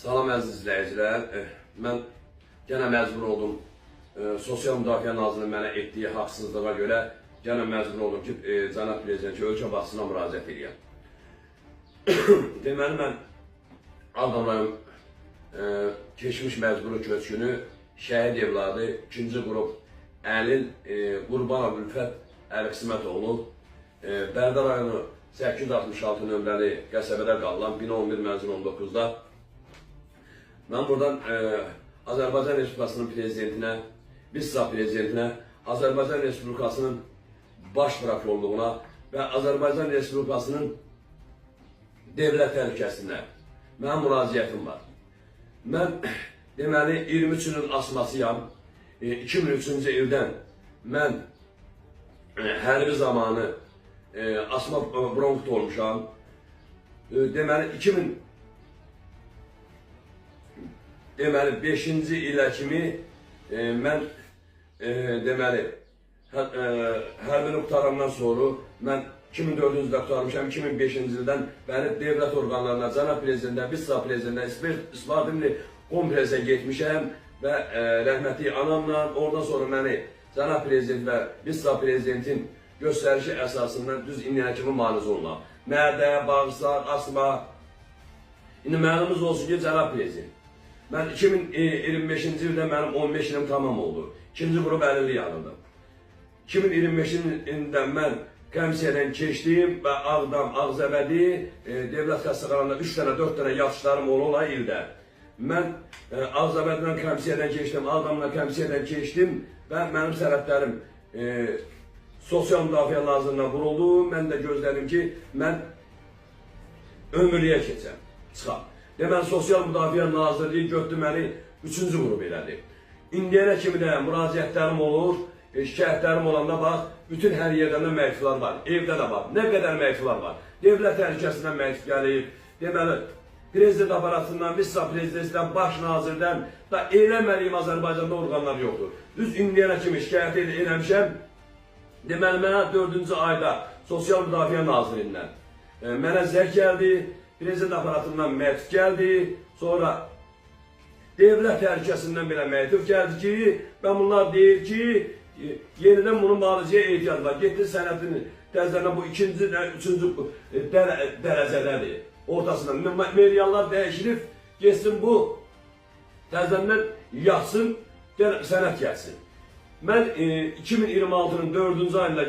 Salam əziz izləyicilər. Mən yenə məcbur oldum. Sosial Müdafiə Nazirinin mənə etdiyi haqsızlığa görə yenə məcbur oldum ki, Cənab Prezidenti ölkə basına müraciət edəyəm. Deməli, mən Ağdam rayon keçmiş məcburi köçkünü şəhid evladı 2-ci qrup Əlil Qurbanov Ülfət Əliqismətoğlu Bərdə rayonu 866 nömrəli qəsəbədə qalılan 1011 mənzil 19-da mən buradan Azərbaycan Respublikasının prezidentinə, Bissau prezidentinə, Azərbaycan Respublikasının baş prokurorluğuna və Azərbaycan Respublikasının devlət təhlükəsində mənim müraciətim var. Mən deməli 23-ünün asmasıyam. 2003-cü ildən mən hərbi zamanı asma bronxit olmuşam. Deməli 5-ci ilə kimi mən deməli hərbini qutarandan sonra mən 2004-cü ildə qutarmışam, 2005-ci ildən bəri devlət orqanlarına, Cənab Prezidentə, Bissau Prezidentə, İspadimli kompresə getmişəm və rəhmətli anamla, oradan sonra məni Cənab Prezident və Bissau Prezidentin göstərişi əsasından düz indiyənə kimi müalicə olunam. Mədə, bağırsaq, asma. İndi məlumuz olsun ki, Cənab Prezident, mən 2025-ci ildə mənim 15 ilim tamam oldu. 2-ci qrup əlillik alındım. 2025-ci ildə mən komissiyadan keçdim və Ağdam, Ağzəbədi, devlət xəstəxanasında 3 dənə, 4 dənə yatışlarım ola ildə. Mən Ağzəbədidən komissiyadan keçdim, Ağdamdan komissiyadan keçdim və mənim sənədlərim Sosial Müdafiə Nazirliğindən vuruldu. Mən də gözlədim ki, mən ömürlüyə keçəm, çıxam. Deməli, Sosial Müdafiə Nazirliyi götürdü məni 3-cü qrup elədi. İndiyənə kimi də müraciətlərim olur, şikayətlərim olanda bax, bütün hər yerdən də məktublar var, evdə də var, nə qədər məktublar var. Devlət təhlükəsindən məktub gəlir, deməli, Prezident aparatından, Bissau Prezidentindən, Baş Nazirdən da eləməliyim Azərbaycanda orqanlar yoxdur. Düz indiyənə kimi şikayət eləmişəm, deməli, mənə 4-cü ayda Sosial Müdafiə Nazirindən mənə zəng gəldi, Prezident aparatından məktub gəldi, sonra devlət təhlükəsindən belə məktub gəldi ki, və bunlar deyir ki, yenidən bunun müalicəyə ehtiyac var. Getdi sənədini təzələnə bu 2-ci, 3-cü dərəcədədir, ortasından. Meriallar dəyişilib, geçsin bu təzələnən yatsın, sənət gəlsin. Mən 2026-nın 4-cü ayında